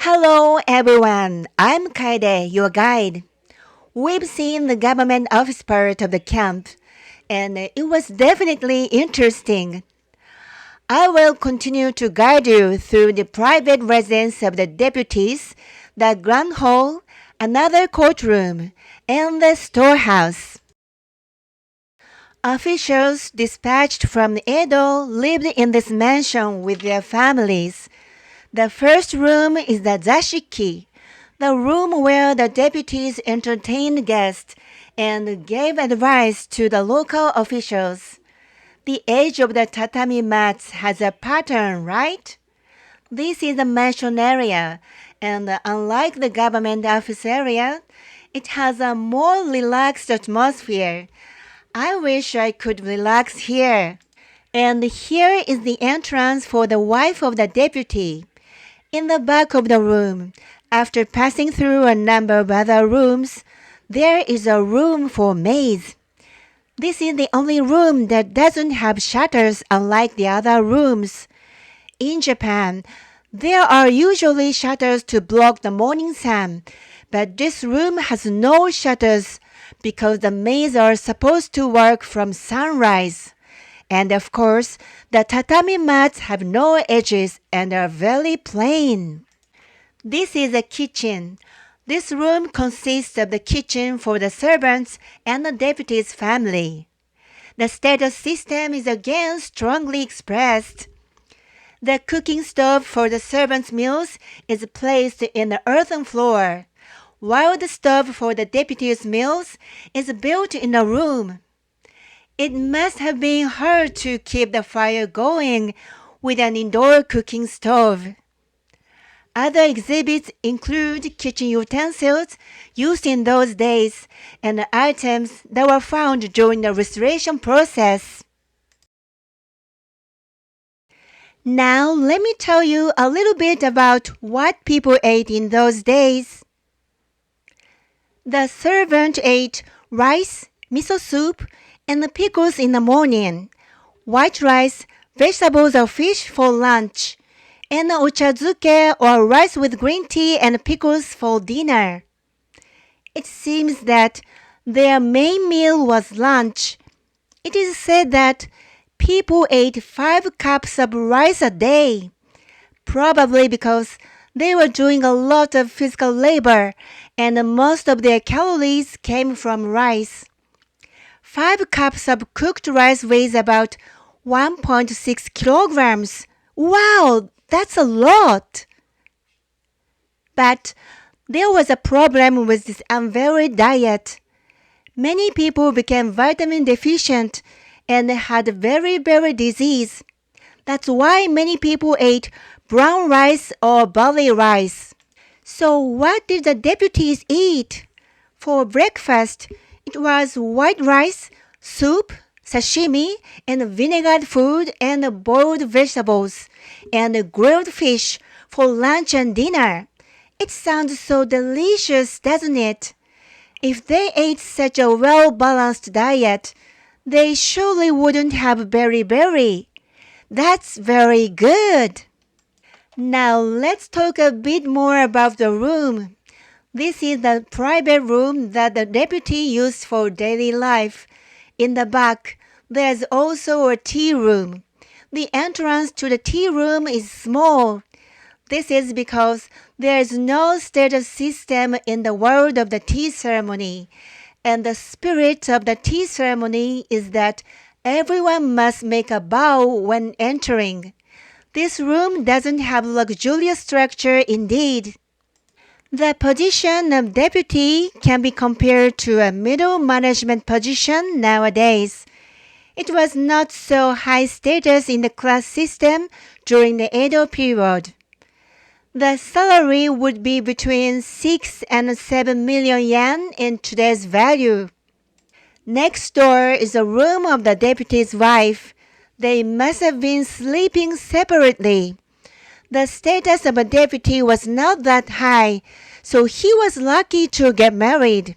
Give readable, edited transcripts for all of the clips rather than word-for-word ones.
Hello everyone, I'm Caede, your guide. We've seen the government office part of the camp, and it was definitely interesting. I will continue to guide you through the private residence of the deputies, the grand hall, another courtroom, and the storehouse. Officials dispatched from Edo lived in this mansion with their families. The first room is the zashiki, the room where the deputies entertained guests and gave advice to the local officials. The edge of the tatami mats has a pattern, right? This is the mansion area, and unlike the government office area, it has a more relaxed atmosphere. I wish I could relax here. And here is the entrance for the wife of the deputy. In the back of the room, after passing through a number of other rooms, there is a room for maids. This is the only room that doesn't have shutters unlike the other rooms. In Japan, there are usually shutters to block the morning sun, but this room has no shutters because the maids are supposed to work from sunrise. And of course, the tatami mats have no edges and are very plain. This is a kitchen. This room consists of the kitchen for the servants and the deputy's family. The status system is again strongly expressed. The cooking stove for the servants' meals is placed in the earthen floor, while the stove for the deputy's meals is built in a room. It must have been hard to keep the fire going with an indoor cooking stove. Other exhibits include kitchen utensils used in those days and items that were found during the restoration process. Now let me tell you a little bit about what people ate in those days. The servant ate rice, miso soup, and the pickles in the morning, white rice, vegetables or fish for lunch, and ochazuke or rice with green tea and pickles for dinner. It seems that their main meal was lunch. It is said that people ate 5 cups of rice a day, probably because they were doing a lot of physical labor and most of their calories came from rice. 5 cups of cooked rice weighs about 1.6 kilograms. Wow, that's a lot! But there was a problem with this unvaried diet. Many people became vitamin deficient and had very disease. That's why many people ate brown rice or barley rice. So what did the deputies eat? For breakfast, it was white rice, soup, sashimi, and vinegared food and boiled vegetables, and grilled fish for lunch and dinner. It sounds so delicious, doesn't it? If they ate such a well-balanced diet, they surely wouldn't have beriberi. That's very good. Now let's talk a bit more about the room. This is the private room that the deputy used for daily life. In the back, there's also a tea room. The entrance to the tea room is small. This is because there is no status system in the world of the tea ceremony, and the spirit of the tea ceremony is that everyone must make a bow when entering. This room doesn't have luxurious structure indeed. The position of deputy can be compared to a middle management position nowadays. It was not so high status in the class system during the Edo period. The salary would be between 6 and 7 million yen in today's value. Next door is a room of the deputy's wife. They must have been sleeping separately. The status of a deputy was not that high, so he was lucky to get married.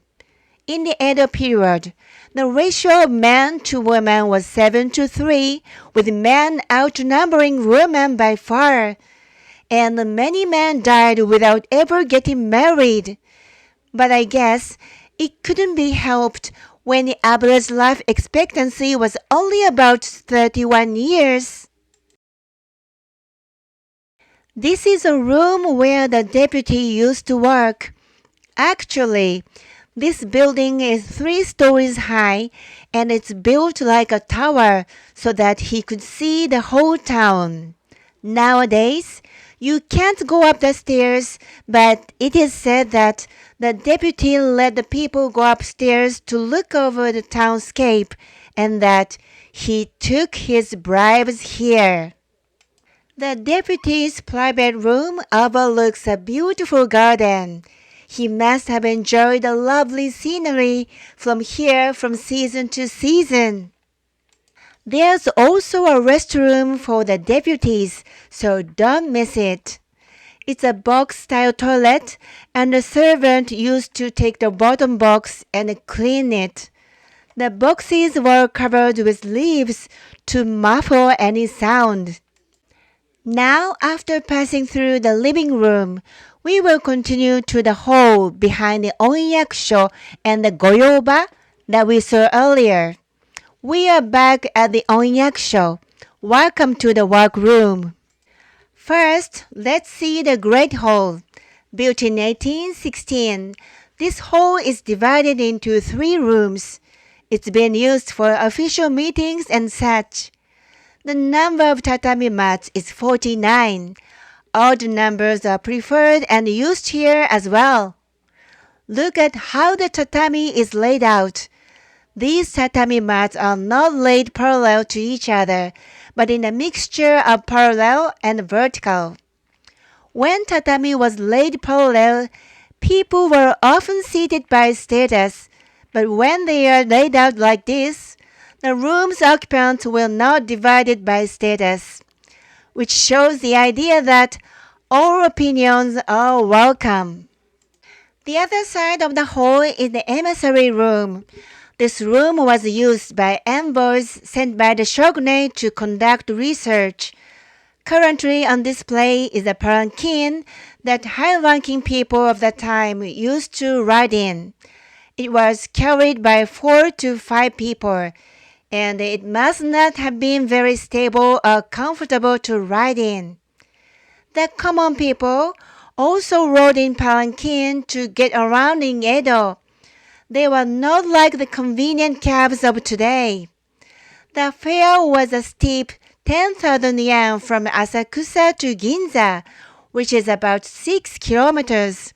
In the Edo period, the ratio of men to women was 7 to 3, with men outnumbering women by far. and many men died without ever getting married. But I guess it couldn't be helped when the average life expectancy was only about 31 years. This is a room where the deputy used to work. Actually, this building is 3 stories high and it's built like a tower so that he could see the whole town. Nowadays, you can't go up the stairs, but it is said that the deputy let the people go upstairs to look over the townscape and that he took his bribes here. The deputy's private room overlooks a beautiful garden. He must have enjoyed the lovely scenery from here from season to season. There's also a restroom for the deputies, so don't miss it. It's a box-style toilet, and the servant used to take the bottom box and clean it. The boxes were covered with leaves to muffle any sound. Now, after passing through the living room, we will continue to the hall behind the onyakusho and the goyoba that we saw earlier. We are back at the onyakusho. Welcome to the workroom. First, let's see the Great Hall. Built in 1816, this hall is divided into 3 rooms. It's been used for official meetings and such. The number of tatami mats is 49. Odd numbers are preferred and used here as well. Look at how the tatami is laid out. These tatami mats are not laid parallel to each other, but in a mixture of parallel and vertical. When tatami was laid parallel, people were often seated by status, but when they are laid out like this, the room's occupants will not divide it by status, which shows the idea that all opinions are welcome. The other side of the hall is the emissary room. This room was used by envoys sent by the shogunate to conduct research. Currently on display is a palanquin that high-ranking people of the time used to ride in. It was carried by 4 to 5 people, and it must not have been very stable or comfortable to ride in. The common people also rode in palanquin to get around in Edo. They were not like the convenient cabs of today. The fare was a steep 10,000 yen from Asakusa to Ginza, which is about 6 kilometers.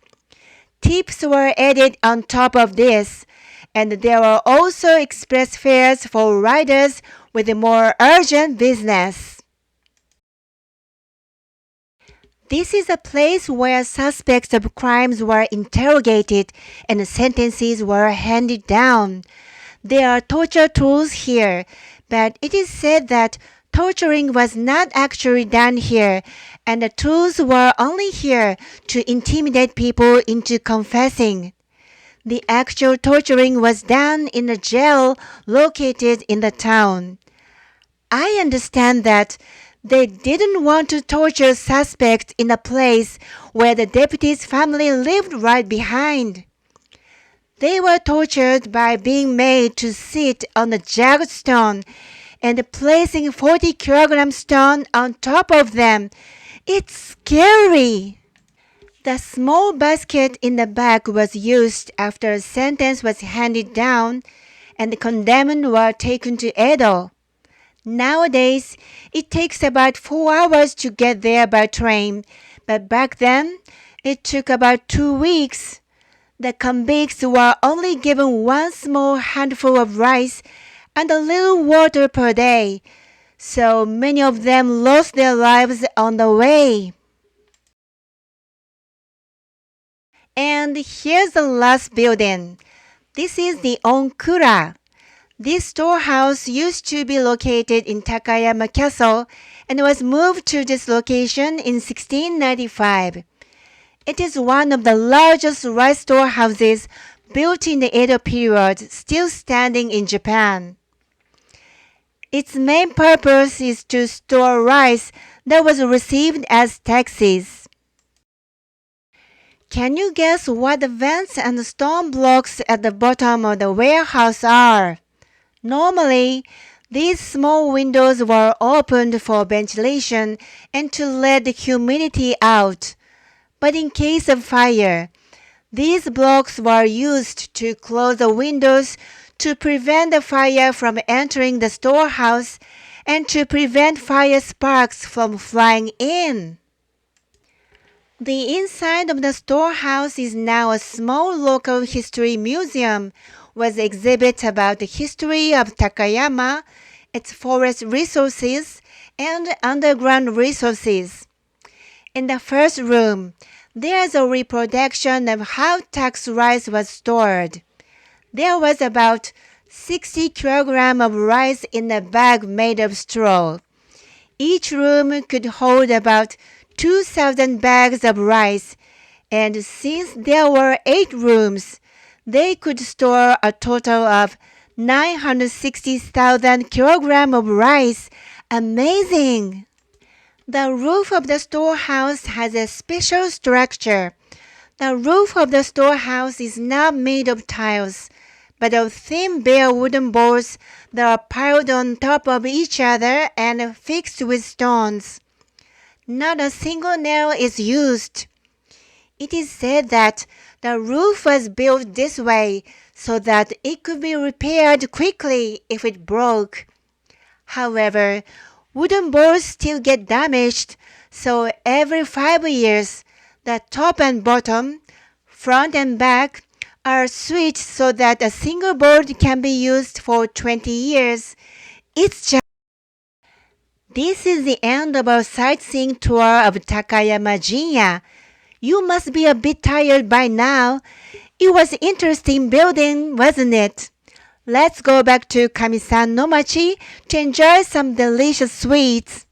Tips were added on top of this, and there were also express fares for riders with more urgent business. This is a place where suspects of crimes were interrogated and sentences were handed down. There are torture tools here, but it is said that torturing was not actually done here, and the tools were only here to intimidate people into confessing. The actual torturing was done in a jail located in the town. I understand that they didn't want to torture suspects in a place where the deputy's family lived right behind. They were tortured by being made to sit on a jagged stone and placing 40-kilogram stone on top of them. It's scary. The small basket in the back was used after a sentence was handed down and the condemned were taken to Edo. Nowadays, it takes about 4 hours to get there by train, but back then, it took about 2 weeks. The convicts were only given 1 small handful of rice and a little water per day, so many of them lost their lives on the way. And here's the last building. This is the Onkura. This storehouse used to be located in Takayama Castle and was moved to this location in 1695. It is one of the largest rice storehouses built in the Edo period, still standing in Japan. Its main purpose is to store rice that was received as taxes. Can you guess what the vents and stone blocks at the bottom of the warehouse are? Normally, these small windows were opened for ventilation and to let the humidity out. But in case of fire, these blocks were used to close the windows to prevent the fire from entering the storehouse and to prevent fire sparks from flying in. The inside of the storehouse is now a small local history museum with exhibits about the history of Takayama, its forest resources, and underground resources. In the first room, there is a reproduction of how tax rice was stored. There was about 60 kilograms of rice in a bag made of straw. Each room could hold about 2,000 bags of rice, and since there were 8 rooms, they could store a total of 960,000 kilograms of rice. Amazing! The roof of the storehouse has a special structure. The roof of the storehouse is not made of tiles, but of thin bare wooden boards that are piled on top of each other and fixed with stones. Not a single nail is used. It is said that the roof was built this way so that it could be repaired quickly if it broke. However, wooden boards still get damaged, so every 5 years, the top and bottom, front and back, are switched so that a single board can be used for 20 years. It's just This is the end of our sightseeing tour of Takayama Jinya. You must be a bit tired by now. It was interesting building, wasn't it? Let's go back to Kamisan no Machi to enjoy some delicious sweets.